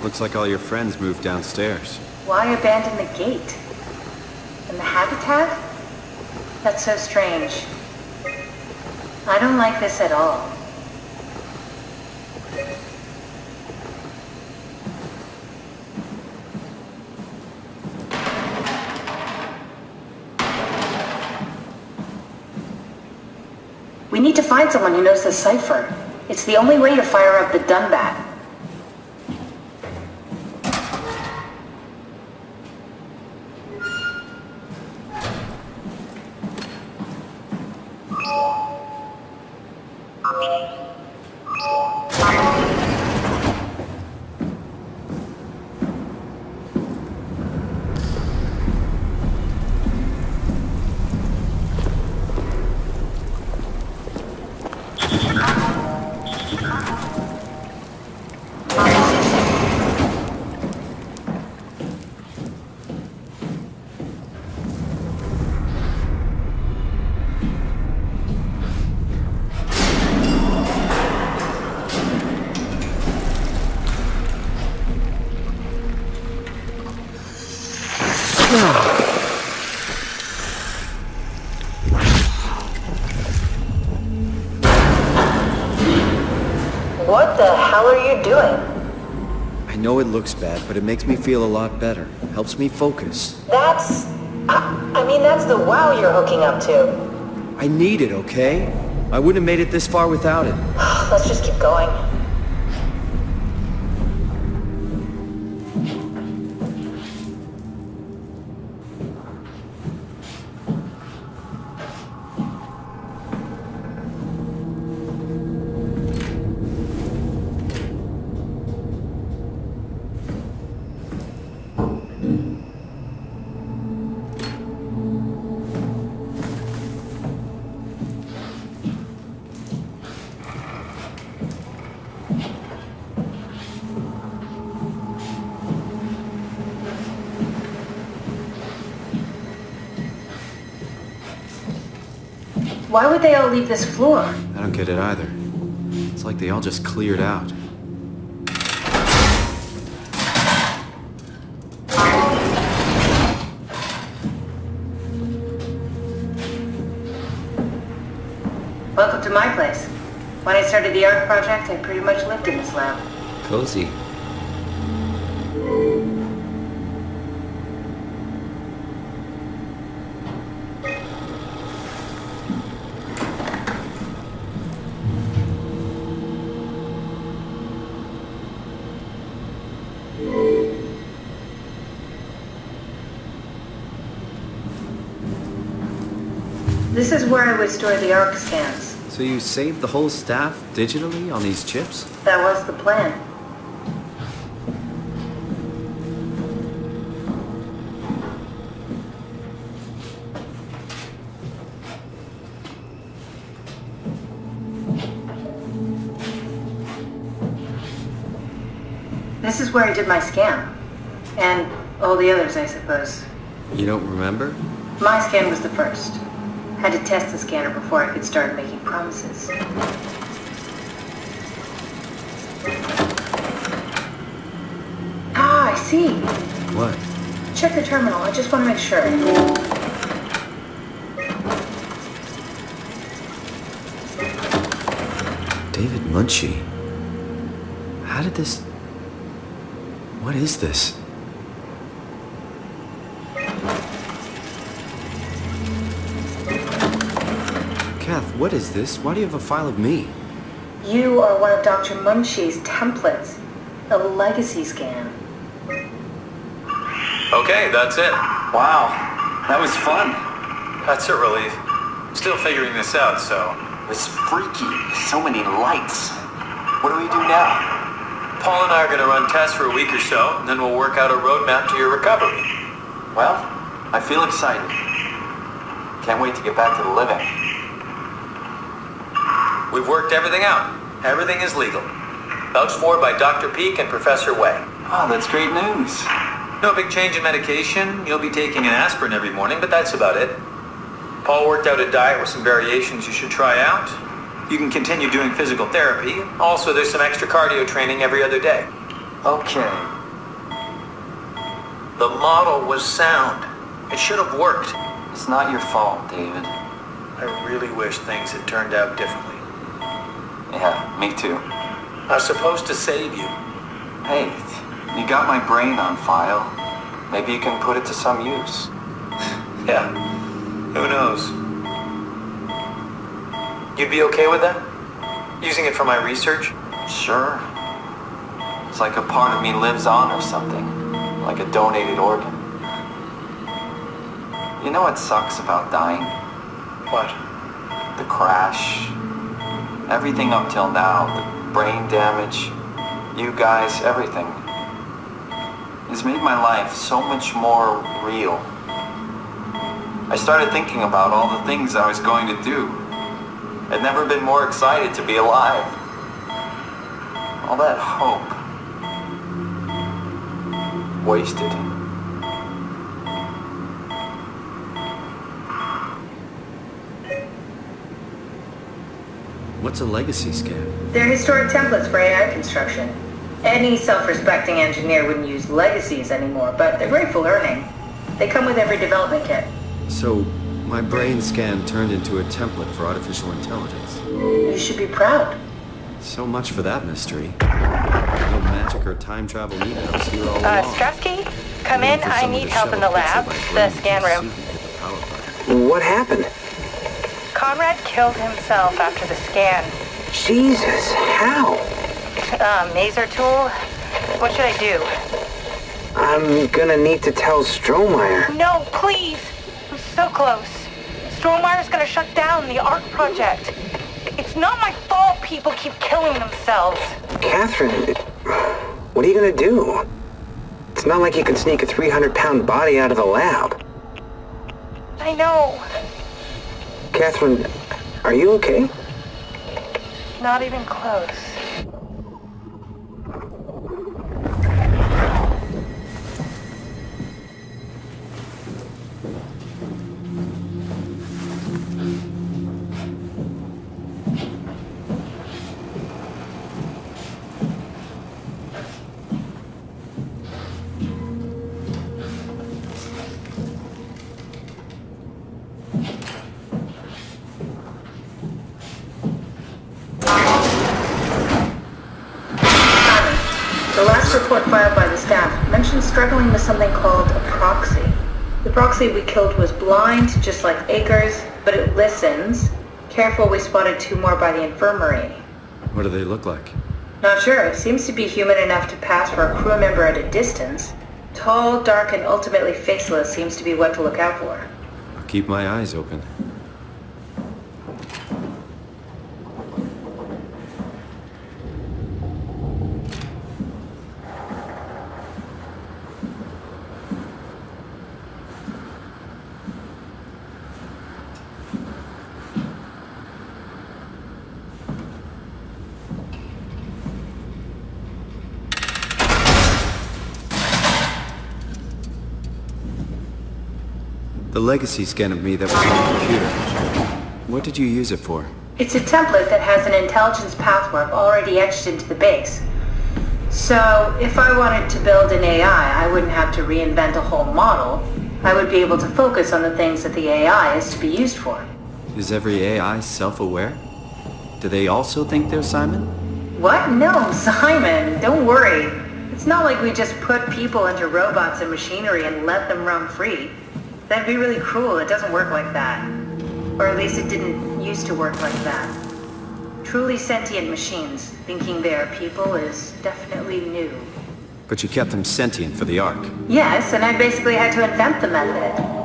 Looks like all your friends moved downstairs. Why abandon the gate? And the habitat? That's so strange. I don't like this at all. We need to find someone who knows the cipher. It's the only way to fire up the Dunbat. What the hell are you doing? I know it looks bad, but it makes me feel a lot better. Helps me focus. That's the wow you're hooking up to. I need it, okay? I wouldn't have made it this far without it. Let's just keep going. Why would they all leave this floor? I don't get it either. It's like they all just cleared out. Welcome to my place. When I started the art project, I pretty much lived in this lab. Cozy. This is where I would store the ARC scans. So you saved the whole staff digitally on these chips? That was the plan. This is where I did my scan. And all the others, I suppose. You don't remember? My scan was the first. Had to test the scanner before I could start making promises. Ah, I see. What? Check the terminal. I just want to make sure. David Munchie. How did this... What is this? Kath, what is this? Why do you have a file of me? You are one of Dr. Munchie's templates. A legacy scan. Okay, that's it. Wow, that was fun. That's a relief. Still figuring this out, so... It was freaky. So many lights. What do we do now? Paul and I are going to run tests for a week or so, and then we'll work out a roadmap to your recovery. Well, I feel excited. Can't wait to get back to the living. We've worked everything out. Everything is legal. Vouched for by Dr. Peak and Professor Way. Oh, that's great news. No big change in medication. You'll be taking an aspirin every morning, but that's about it. Paul worked out a diet with some variations you should try out. You can continue doing physical therapy. Also, there's some extra cardio training every other day. Okay. The model was sound. It should have worked. It's not your fault, David. I really wish things had turned out differently. Yeah, me too. I was supposed to save you. Hey, you got my brain on file. Maybe you can put it to some use. Yeah. Who knows? You'd be okay with that? Using it for my research? Sure. It's like a part of me lives on or something. Like a donated organ. You know what sucks about dying? What? The crash. Everything up till now. The brain damage. You guys, everything. It's made my life so much more real. I started thinking about all the things I was going to do. I'd never been more excited to be alive. All that hope. Wasted. What's a legacy scan? They're historic templates for AI construction. Any self-respecting engineer wouldn't use legacies anymore, but they're great for learning. They come with every development kit. So, my brain scan turned into a template for artificial intelligence. You should be proud. So much for that mystery. No magic or time travel needed. I was here all along. Strusky, come in. I need help in the lab, the scan room. What happened? Conrad killed himself after the scan. Jesus, how? Maser tool? What should I do? I'm gonna need to tell Strohmeyer. No, please! I'm so close. Strohmeyer's gonna shut down the ARC project. It's not my fault people keep killing themselves. Catherine, what are you gonna do? It's not like you can sneak a 300-pound body out of the lab. I know. Catherine, are you okay? Not even close. The last report filed by the staff mentioned struggling with something called a proxy. The proxy we killed was blind, just like Akers, but it listens. Careful, we spotted 2 more by the infirmary. What do they look like? Not sure. It seems to be human enough to pass for a crew member at a distance. Tall, dark, and ultimately faceless seems to be what to look out for. I'll keep my eyes open. The legacy scan of me that was on the computer. What did you use it for? It's a template that has an intelligence pathwork already etched into the base. So, if I wanted to build an AI, I wouldn't have to reinvent a whole model. I would be able to focus on the things that the AI is to be used for. Is every AI self-aware? Do they also think they're Simon? What? No, Simon, don't worry. It's not like we just put people into robots and machinery and let them roam free. That'd be really cruel. It doesn't work like that. Or at least it didn't used to work like that. Truly sentient machines thinking they are people is definitely new. But you kept them sentient for the Ark. Yes, and I basically had to invent the method.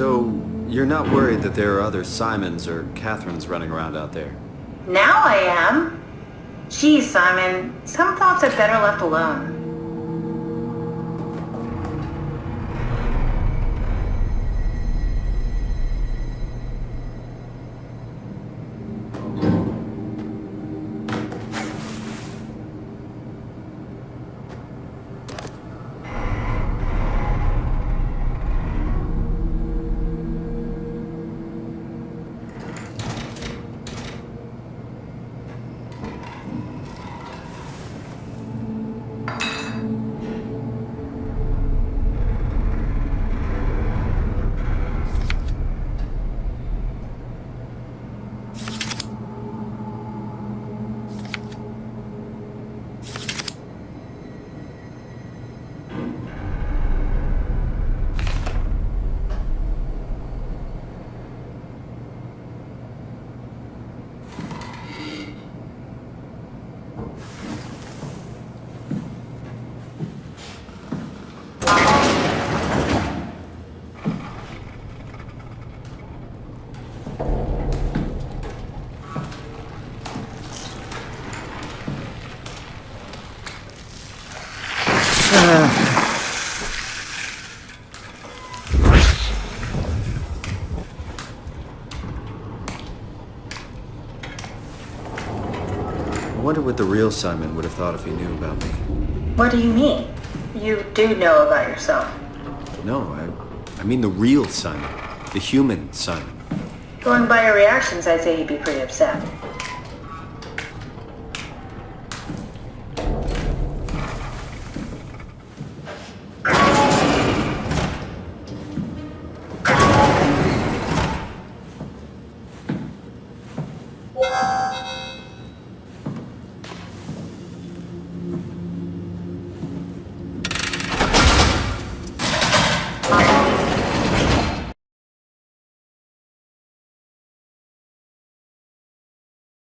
So, you're not worried that there are other Simons or Catherines running around out there? Now I am. Geez, Simon, some thoughts are better left alone. I wonder what the real Simon would have thought if he knew about me. What do you mean? You do know about yourself. No, I mean the real Simon. The human Simon. Going by your reactions, I'd say he'd be pretty upset.